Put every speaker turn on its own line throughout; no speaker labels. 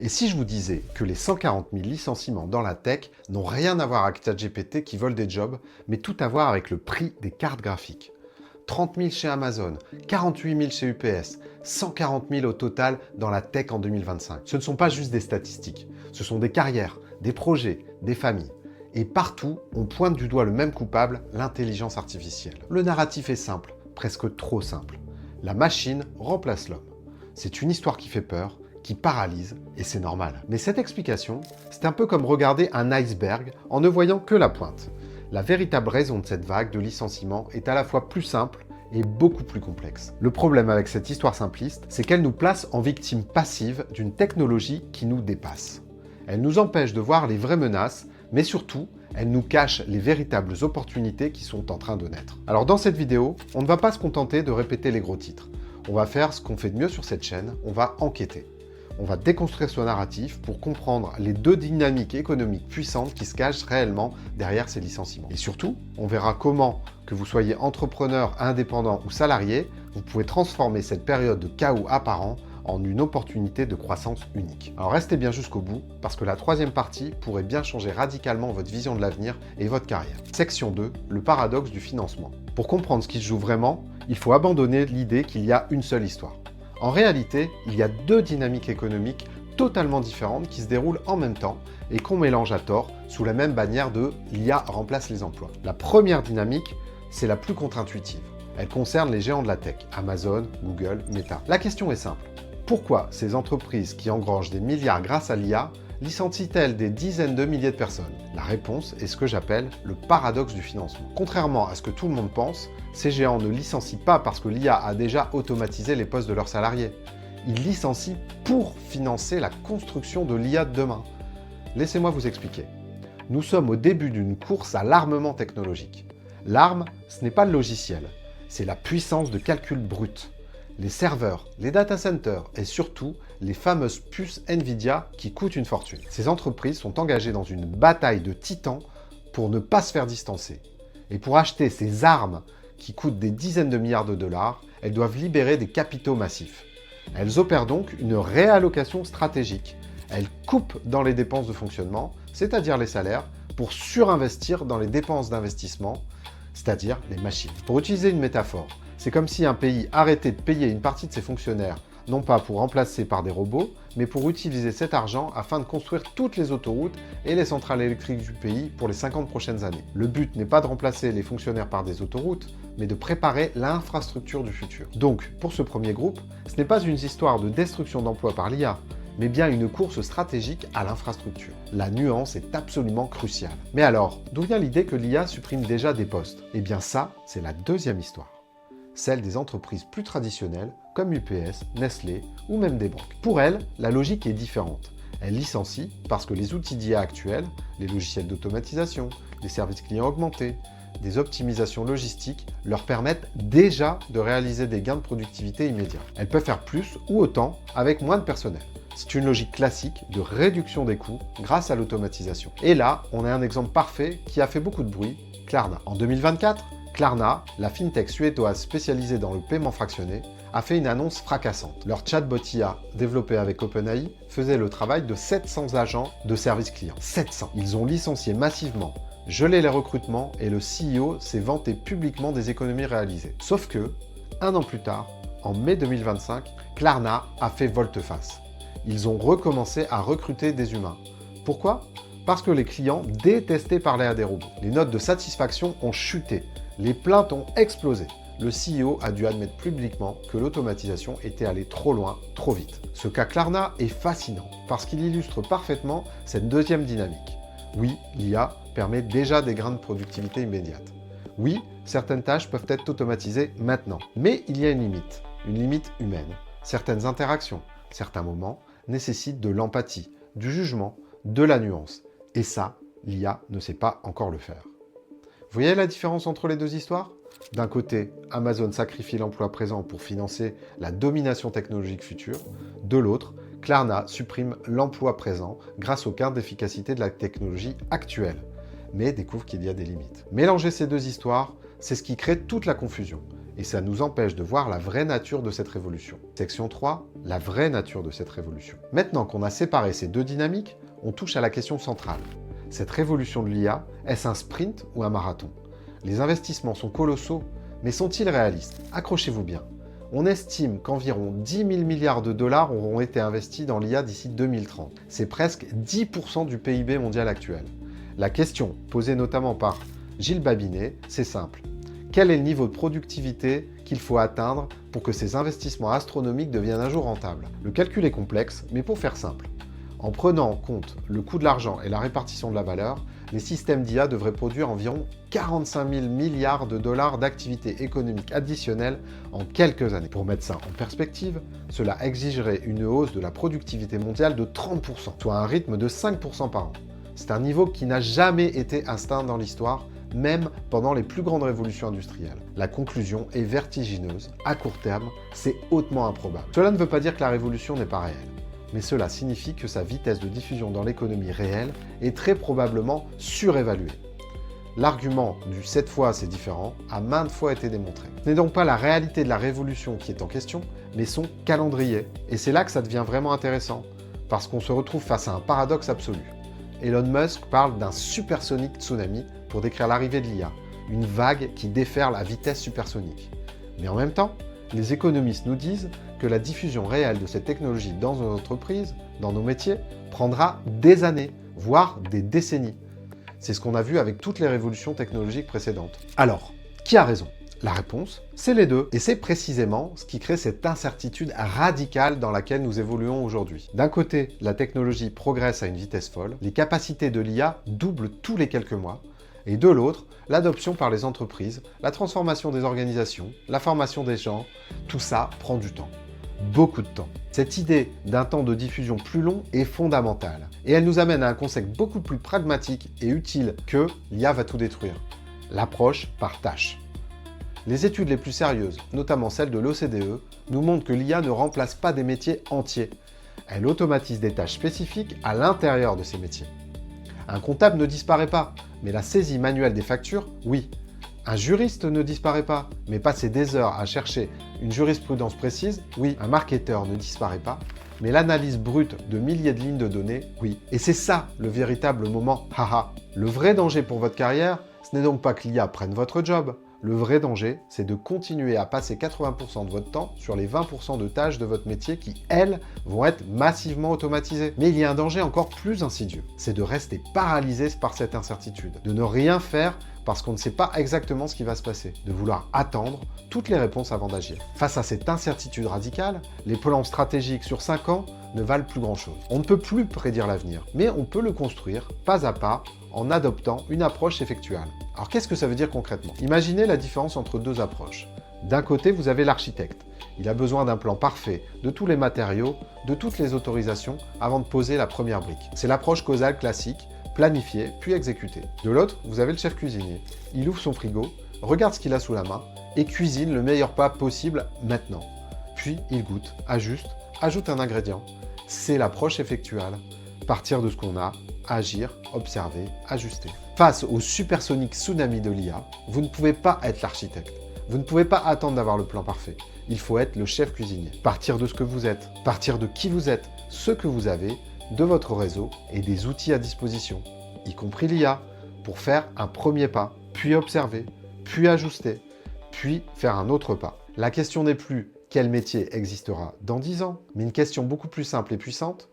Et si je vous disais que les 140 000 licenciements dans la tech n'ont rien à voir avec ChatGPT qui vole des jobs, mais tout à voir avec le prix des cartes graphiques? 30 000 chez Amazon, 48 000 chez UPS, 140 000 au total dans la tech en 2025. Ce ne sont pas juste des statistiques, ce sont des carrières, des projets, des familles. Et partout, on pointe du doigt le même coupable, l'intelligence artificielle. Le narratif est simple, presque trop simple. La machine remplace l'homme. C'est une histoire qui fait peur, qui paralyse, et c'est normal. Mais cette explication, c'est un peu comme regarder un iceberg en ne voyant que la pointe. La véritable raison de cette vague de licenciements est à la fois plus simple et beaucoup plus complexe. Le problème avec cette histoire simpliste, c'est qu'elle nous place en victime passive d'une technologie qui nous dépasse. Elle nous empêche de voir les vraies menaces, mais surtout, elle nous cache les véritables opportunités qui sont en train de naître. Alors dans cette vidéo, on ne va pas se contenter de répéter les gros titres. On va faire ce qu'on fait de mieux sur cette chaîne, on va enquêter. On va déconstruire ce narratif pour comprendre les deux dynamiques économiques puissantes qui se cachent réellement derrière ces licenciements. Et surtout, on verra comment, que vous soyez entrepreneur, indépendant ou salarié, vous pouvez transformer cette période de chaos apparent en une opportunité de croissance unique. Alors restez bien jusqu'au bout, parce que la troisième partie pourrait bien changer radicalement votre vision de l'avenir et votre carrière. Section 2, le paradoxe du financement. Pour comprendre ce qui se joue vraiment, il faut abandonner l'idée qu'il y a une seule histoire. En réalité, il y a deux dynamiques économiques totalement différentes qui se déroulent en même temps et qu'on mélange à tort sous la même bannière de l'IA remplace les emplois. La première dynamique, c'est la plus contre-intuitive. Elle concerne les géants de la tech, Amazon, Google, Meta. La question est simple. Pourquoi ces entreprises qui engrangent des milliards grâce à l'IA licencient-elles des dizaines de milliers de personnes? La réponse est ce que j'appelle le paradoxe du financement. Contrairement à ce que tout le monde pense, ces géants ne licencient pas parce que l'IA a déjà automatisé les postes de leurs salariés. Ils licencient pour financer la construction de l'IA de demain. Laissez-moi vous expliquer. Nous sommes au début d'une course à l'armement technologique. L'arme, ce n'est pas le logiciel, c'est la puissance de calcul brute. Les serveurs, les data centers et surtout les fameuses puces Nvidia qui coûtent une fortune. Ces entreprises sont engagées dans une bataille de titans pour ne pas se faire distancer. Et pour acheter ces armes qui coûtent des dizaines de milliards de dollars, elles doivent libérer des capitaux massifs. Elles opèrent donc une réallocation stratégique. Elles coupent dans les dépenses de fonctionnement, c'est-à-dire les salaires, pour surinvestir dans les dépenses d'investissement, c'est-à-dire les machines. Pour utiliser une métaphore, c'est comme si un pays arrêtait de payer une partie de ses fonctionnaires, non pas pour remplacer par des robots, mais pour utiliser cet argent afin de construire toutes les autoroutes et les centrales électriques du pays pour les 50 prochaines années. Le but n'est pas de remplacer les fonctionnaires par des autoroutes, mais de préparer l'infrastructure du futur. Donc, pour ce premier groupe, ce n'est pas une histoire de destruction d'emplois par l'IA, mais bien une course stratégique à l'infrastructure. La nuance est absolument cruciale. Mais alors, d'où vient l'idée que l'IA supprime déjà des postes? Eh bien ça, c'est la deuxième histoire. Celle des entreprises plus traditionnelles comme UPS, Nestlé ou même des banques. Pour elles, la logique est différente. Elles licencient parce que les outils d'IA actuels, les logiciels d'automatisation, les services clients augmentés, des optimisations logistiques leur permettent déjà de réaliser des gains de productivité immédiats. Elles peuvent faire plus ou autant avec moins de personnel. C'est une logique classique de réduction des coûts grâce à l'automatisation. Et là, on a un exemple parfait qui a fait beaucoup de bruit, Klarna. En 2024, Klarna, la fintech suédoise spécialisée dans le paiement fractionné, a fait une annonce fracassante. Leur chatbot IA, développé avec OpenAI, faisait le travail de 700 agents de service client. 700. Ils ont licencié massivement, gelé les recrutements et le CEO s'est vanté publiquement des économies réalisées. Sauf que, un an plus tard, en mai 2025, Klarna a fait volte-face. Ils ont recommencé à recruter des humains. Pourquoi? Parce que les clients détestaient parler à des robots. Les notes de satisfaction ont chuté. Les plaintes ont explosé. Le CEO a dû admettre publiquement que l'automatisation était allée trop loin, trop vite. Ce cas Klarna est fascinant parce qu'il illustre parfaitement cette deuxième dynamique. Oui, l'IA permet déjà des gains de productivité immédiates. Oui, certaines tâches peuvent être automatisées maintenant. Mais il y a une limite humaine. Certaines interactions, certains moments nécessitent de l'empathie, du jugement, de la nuance. Et ça, l'IA ne sait pas encore le faire. Vous voyez la différence entre les deux histoires? D'un côté, Amazon sacrifie l'emploi présent pour financer la domination technologique future. De l'autre, Klarna supprime l'emploi présent grâce au gain d'efficacité de la technologie actuelle. mais découvre qu'il y a des limites. Mélanger ces deux histoires, c'est ce qui crée toute la confusion. Et ça nous empêche de voir la vraie nature de cette révolution. Section 3, la vraie nature de cette révolution. Maintenant qu'on a séparé ces deux dynamiques, on touche à la question centrale. Cette révolution de l'IA, est-ce un sprint ou un marathon? Les investissements sont colossaux, mais sont-ils réalistes? Accrochez-vous bien. On estime qu'environ 10 000 milliards de dollars auront été investis dans l'IA d'ici 2030. C'est presque 10% du PIB mondial actuel. La question, posée notamment par Gilles Babinet, c'est simple. Quel est le niveau de productivité qu'il faut atteindre pour que ces investissements astronomiques deviennent un jour rentables? Le calcul est complexe, mais pour faire simple. En prenant en compte le coût de l'argent et la répartition de la valeur, les systèmes d'IA devraient produire environ 45 000 milliards de dollars d'activité économique additionnelle en quelques années. Pour mettre ça en perspective, cela exigerait une hausse de la productivité mondiale de 30%, soit un rythme de 5% par an. C'est un niveau qui n'a jamais été atteint dans l'histoire, même pendant les plus grandes révolutions industrielles. La conclusion est vertigineuse. À court terme, c'est hautement improbable. Cela ne veut pas dire que la révolution n'est pas réelle, mais cela signifie que sa vitesse de diffusion dans l'économie réelle est très probablement surévaluée. L'argument du « cette fois c'est différent » a maintes fois été démontré. Ce n'est donc pas la réalité de la révolution qui est en question, mais son calendrier. Et c'est là que ça devient vraiment intéressant, parce qu'on se retrouve face à un paradoxe absolu. Elon Musk parle d'un supersonic tsunami pour décrire l'arrivée de l'IA, une vague qui déferle à vitesse supersonique. Mais en même temps, les économistes nous disent que la diffusion réelle de cette technologie dans nos entreprises, dans nos métiers, prendra des années, voire des décennies. C'est ce qu'on a vu avec toutes les révolutions technologiques précédentes. Alors, qui a raison? La réponse, c'est les deux. Et c'est précisément ce qui crée cette incertitude radicale dans laquelle nous évoluons aujourd'hui. D'un côté, la technologie progresse à une vitesse folle, les capacités de l'IA doublent tous les quelques mois, et de l'autre, l'adoption par les entreprises, la transformation des organisations, la formation des gens, tout ça prend du temps. Beaucoup de temps. Cette idée d'un temps de diffusion plus long est fondamentale, et elle nous amène à un concept beaucoup plus pragmatique et utile que l'IA va tout détruire. L'approche par tâche. Les études les plus sérieuses, notamment celles de l'OCDE, nous montrent que l'IA ne remplace pas des métiers entiers. Elle automatise des tâches spécifiques à l'intérieur de ces métiers. Un comptable ne disparaît pas, mais la saisie manuelle des factures, oui. Un juriste ne disparaît pas, mais passer des heures à chercher une jurisprudence précise, oui. Un marketeur ne disparaît pas, mais l'analyse brute de milliers de lignes de données, oui. Et c'est ça le véritable moment haha. Le vrai danger pour votre carrière, ce n'est donc pas que l'IA prenne votre job. Le vrai danger, c'est de continuer à passer 80% de votre temps sur les 20% de tâches de votre métier qui, elles, vont être massivement automatisées. Mais il y a un danger encore plus insidieux, c'est de rester paralysé par cette incertitude, de ne rien faire parce qu'on ne sait pas exactement ce qui va se passer, de vouloir attendre toutes les réponses avant d'agir. Face à cette incertitude radicale, les plans stratégiques sur 5 ans ne valent plus grand-chose. On ne peut plus prédire l'avenir, mais on peut le construire pas à pas en adoptant une approche effectuelle. Alors qu'est-ce que ça veut dire concrètement? Imaginez la différence entre deux approches. D'un côté, vous avez l'architecte. Il a besoin d'un plan parfait, de tous les matériaux, de toutes les autorisations avant de poser la première brique. C'est l'approche causale classique, planifiée puis exécutée. De l'autre, vous avez le chef cuisinier. Il ouvre son frigo, regarde ce qu'il a sous la main et cuisine le meilleur plat possible maintenant. Puis il goûte, ajuste, ajoute un ingrédient. C'est l'approche effectuelle. Partir de ce qu'on a, agir, observer, ajuster. Face au supersonique tsunami de l'IA, vous ne pouvez pas être l'architecte. Vous ne pouvez pas attendre d'avoir le plan parfait. Il faut être le chef cuisinier. Partir de ce que vous êtes, partir de qui vous êtes, ce que vous avez, de votre réseau et des outils à disposition, y compris l'IA, pour faire un premier pas, puis observer, puis ajuster, puis faire un autre pas. La question n'est plus quel métier existera dans 10 ans, mais une question beaucoup plus simple et puissante.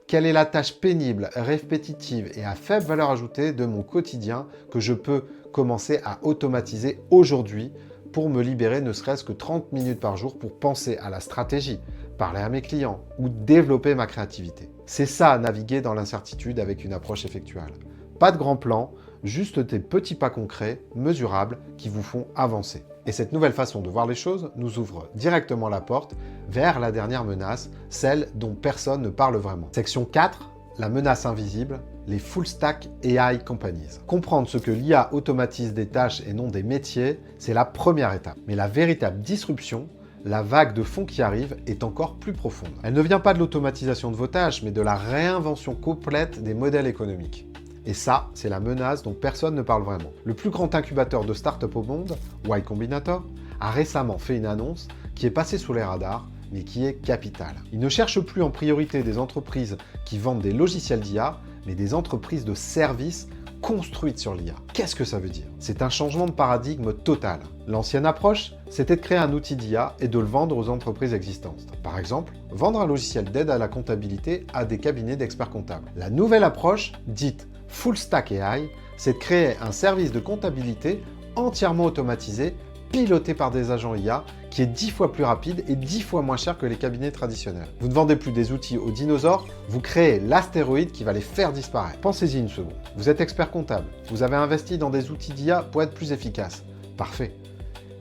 Quelle est la tâche pénible, répétitive et à faible valeur ajoutée de mon quotidien que je peux commencer à automatiser aujourd'hui pour me libérer ne serait-ce que 30 minutes par jour pour penser à la stratégie, parler à mes clients ou développer ma créativité? C'est ça, naviguer dans l'incertitude avec une approche effectuelle. Pas de grand plan, juste des petits pas concrets, mesurables, qui vous font avancer. Et cette nouvelle façon de voir les choses nous ouvre directement la porte vers la dernière menace, celle dont personne ne parle vraiment. Section 4, la menace invisible, les full stack AI companies. Comprendre ce que l'IA automatise des tâches et non des métiers, c'est la première étape. Mais la véritable disruption, la vague de fond qui arrive, est encore plus profonde. Elle ne vient pas de l'automatisation de vos tâches, mais de la réinvention complète des modèles économiques. Et ça, c'est la menace dont personne ne parle vraiment. Le plus grand incubateur de start-up au monde, Y Combinator, a récemment fait une annonce qui est passée sous les radars, mais qui est capitale. Il ne cherche plus en priorité des entreprises qui vendent des logiciels d'IA, mais des entreprises de services construites sur l'IA. Qu'est-ce que ça veut dire? C'est un changement de paradigme total. L'ancienne approche, c'était de créer un outil d'IA et de le vendre aux entreprises existantes. Par exemple, vendre un logiciel d'aide à la comptabilité à des cabinets d'experts comptables. La nouvelle approche, dite Full Stack AI, c'est de créer un service de comptabilité entièrement automatisé, piloté par des agents IA, qui est 10 fois plus rapide et 10 fois moins cher que les cabinets traditionnels. Vous ne vendez plus des outils aux dinosaures, vous créez l'astéroïde qui va les faire disparaître. Pensez-y une seconde. Vous êtes expert comptable, vous avez investi dans des outils d'IA pour être plus efficace. Parfait.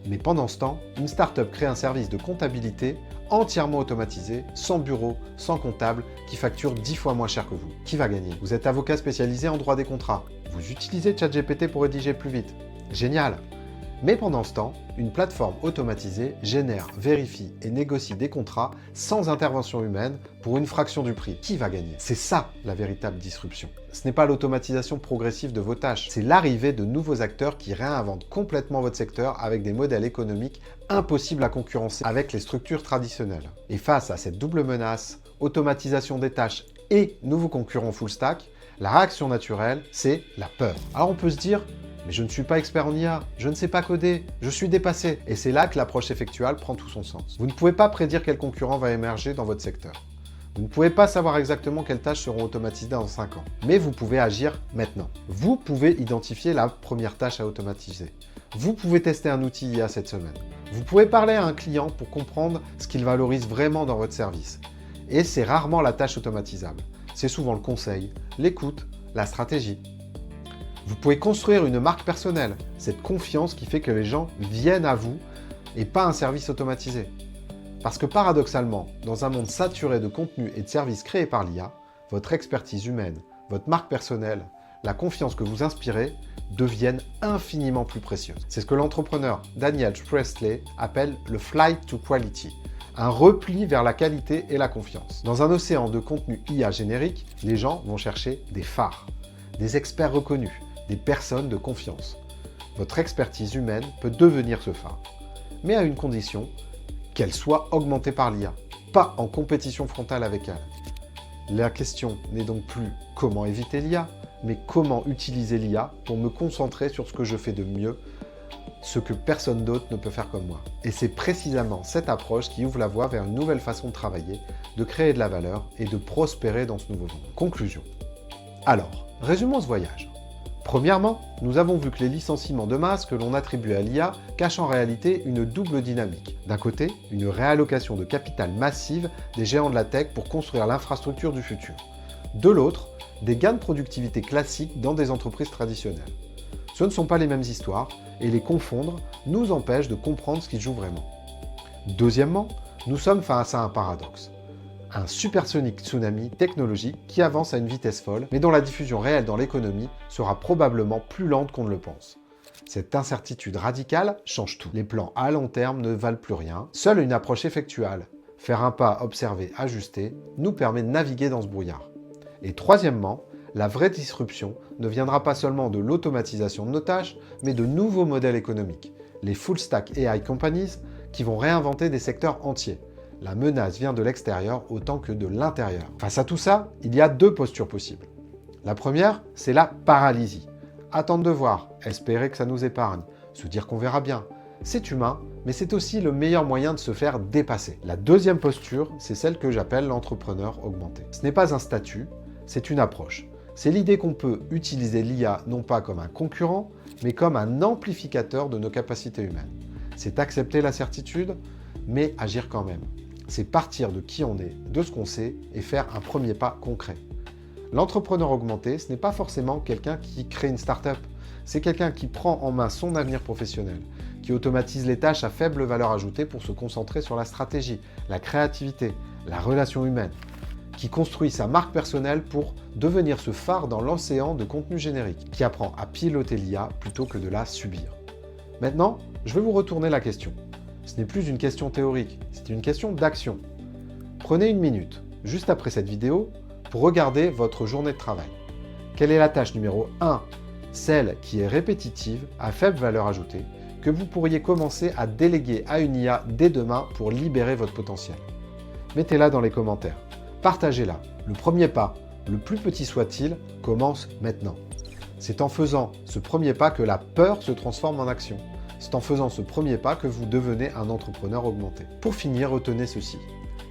Mais pendant ce temps, une start-up crée un service de comptabilité entièrement automatisé, sans bureau, sans comptable, qui facture 10 fois moins cher que vous. Qui va gagner? Vous êtes avocat spécialisé en droit des contrats. Vous utilisez ChatGPT pour rédiger plus vite. Génial! Mais pendant ce temps, une plateforme automatisée génère, vérifie et négocie des contrats sans intervention humaine pour une fraction du prix. Qui va gagner? C'est ça la véritable disruption. Ce n'est pas l'automatisation progressive de vos tâches, c'est l'arrivée de nouveaux acteurs qui réinventent complètement votre secteur avec des modèles économiques impossibles à concurrencer avec les structures traditionnelles. Et face à cette double menace, automatisation des tâches et nouveaux concurrents full stack, la réaction naturelle, c'est la peur. Alors on peut se dire, mais je ne suis pas expert en IA, je ne sais pas coder, je suis dépassé. Et c'est là que l'approche effectuale prend tout son sens. Vous ne pouvez pas prédire quel concurrent va émerger dans votre secteur. Vous ne pouvez pas savoir exactement quelles tâches seront automatisées dans 5 ans. Mais vous pouvez agir maintenant. Vous pouvez identifier la première tâche à automatiser. Vous pouvez tester un outil IA cette semaine. Vous pouvez parler à un client pour comprendre ce qu'il valorise vraiment dans votre service. Et c'est rarement la tâche automatisable. C'est souvent le conseil, l'écoute, la stratégie. Vous pouvez construire une marque personnelle, cette confiance qui fait que les gens viennent à vous et pas un service automatisé. Parce que paradoxalement, dans un monde saturé de contenus et de services créés par l'IA, votre expertise humaine, votre marque personnelle, la confiance que vous inspirez deviennent infiniment plus précieuses. C'est ce que l'entrepreneur Daniel Presley appelle le flight to quality, un repli vers la qualité et la confiance. Dans un océan de contenu IA générique, les gens vont chercher des phares, des experts reconnus, des personnes de confiance. Votre expertise humaine peut devenir ce phare, mais à une condition, qu'elle soit augmentée par l'IA, pas en compétition frontale avec elle. La question n'est donc plus comment éviter l'IA, mais comment utiliser l'IA pour me concentrer sur ce que je fais de mieux, ce que personne d'autre ne peut faire comme moi. Et c'est précisément cette approche qui ouvre la voie vers une nouvelle façon de travailler, de créer de la valeur et de prospérer dans ce nouveau monde. Conclusion. Alors, résumons ce voyage. Premièrement, nous avons vu que les licenciements de masse que l'on attribue à l'IA cachent en réalité une double dynamique. D'un côté, une réallocation de capital massive des géants de la tech pour construire l'infrastructure du futur. De l'autre, des gains de productivité classiques dans des entreprises traditionnelles. Ce ne sont pas les mêmes histoires, et les confondre nous empêche de comprendre ce qui joue vraiment. Deuxièmement, nous sommes face à un paradoxe. Un supersonique tsunami technologique qui avance à une vitesse folle, mais dont la diffusion réelle dans l'économie sera probablement plus lente qu'on ne le pense. Cette incertitude radicale change tout. Les plans à long terme ne valent plus rien. Seule une approche effectuelle, faire un pas, observer, ajuster, nous permet de naviguer dans ce brouillard. Et troisièmement, la vraie disruption ne viendra pas seulement de l'automatisation de nos tâches, mais de nouveaux modèles économiques. Les full stack AI companies qui vont réinventer des secteurs entiers. La menace vient de l'extérieur autant que de l'intérieur. Face à tout ça, il y a deux postures possibles. La première, c'est la paralysie. Attendre de voir, espérer que ça nous épargne, se dire qu'on verra bien. C'est humain, mais c'est aussi le meilleur moyen de se faire dépasser. La deuxième posture, c'est celle que j'appelle l'entrepreneur augmenté. Ce n'est pas un statut, c'est une approche. C'est l'idée qu'on peut utiliser l'IA non pas comme un concurrent, mais comme un amplificateur de nos capacités humaines. C'est accepter la certitude, mais agir quand même. C'est partir de qui on est, de ce qu'on sait, et faire un premier pas concret. L'entrepreneur augmenté, ce n'est pas forcément quelqu'un qui crée une start-up. C'est quelqu'un qui prend en main son avenir professionnel, qui automatise les tâches à faible valeur ajoutée pour se concentrer sur la stratégie, la créativité, la relation humaine, qui construit sa marque personnelle pour devenir ce phare dans l'océan de contenu générique, qui apprend à piloter l'IA plutôt que de la subir. Maintenant, je vais vous retourner la question. Ce n'est plus une question théorique, c'est une question d'action. Prenez une minute, juste après cette vidéo, pour regarder votre journée de travail. Quelle est la tâche numéro 1? Celle qui est répétitive, à faible valeur ajoutée, que vous pourriez commencer à déléguer à une IA dès demain pour libérer votre potentiel. Mettez-la dans les commentaires. Partagez-la. Le premier pas, le plus petit soit-il, commence maintenant. C'est en faisant ce premier pas que la peur se transforme en action. C'est en faisant ce premier pas que vous devenez un entrepreneur augmenté. Pour finir, retenez ceci.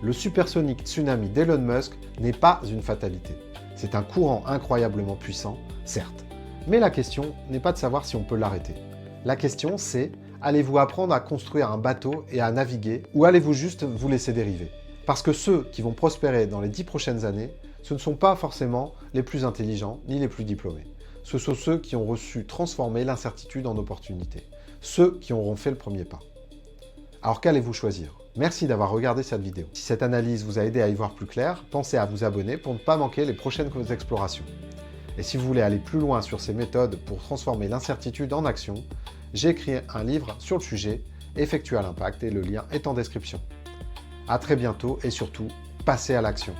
Le supersonic tsunami d'Elon Musk n'est pas une fatalité. C'est un courant incroyablement puissant, certes. Mais la question n'est pas de savoir si on peut l'arrêter. La question c'est, allez-vous apprendre à construire un bateau et à naviguer ou allez-vous juste vous laisser dériver? Parce que ceux qui vont prospérer dans les 10 prochaines années, ce ne sont pas forcément les plus intelligents ni les plus diplômés. Ce sont ceux qui ont su transformer l'incertitude en opportunité. Ceux qui auront fait le premier pas. Alors qu'allez-vous choisir? Merci d'avoir regardé cette vidéo. Si cette analyse vous a aidé à y voir plus clair, pensez à vous abonner pour ne pas manquer les prochaines explorations. Et si vous voulez aller plus loin sur ces méthodes pour transformer l'incertitude en action, j'ai écrit un livre sur le sujet, Effectual Impact, et le lien est en description. À très bientôt et surtout, passez à l'action.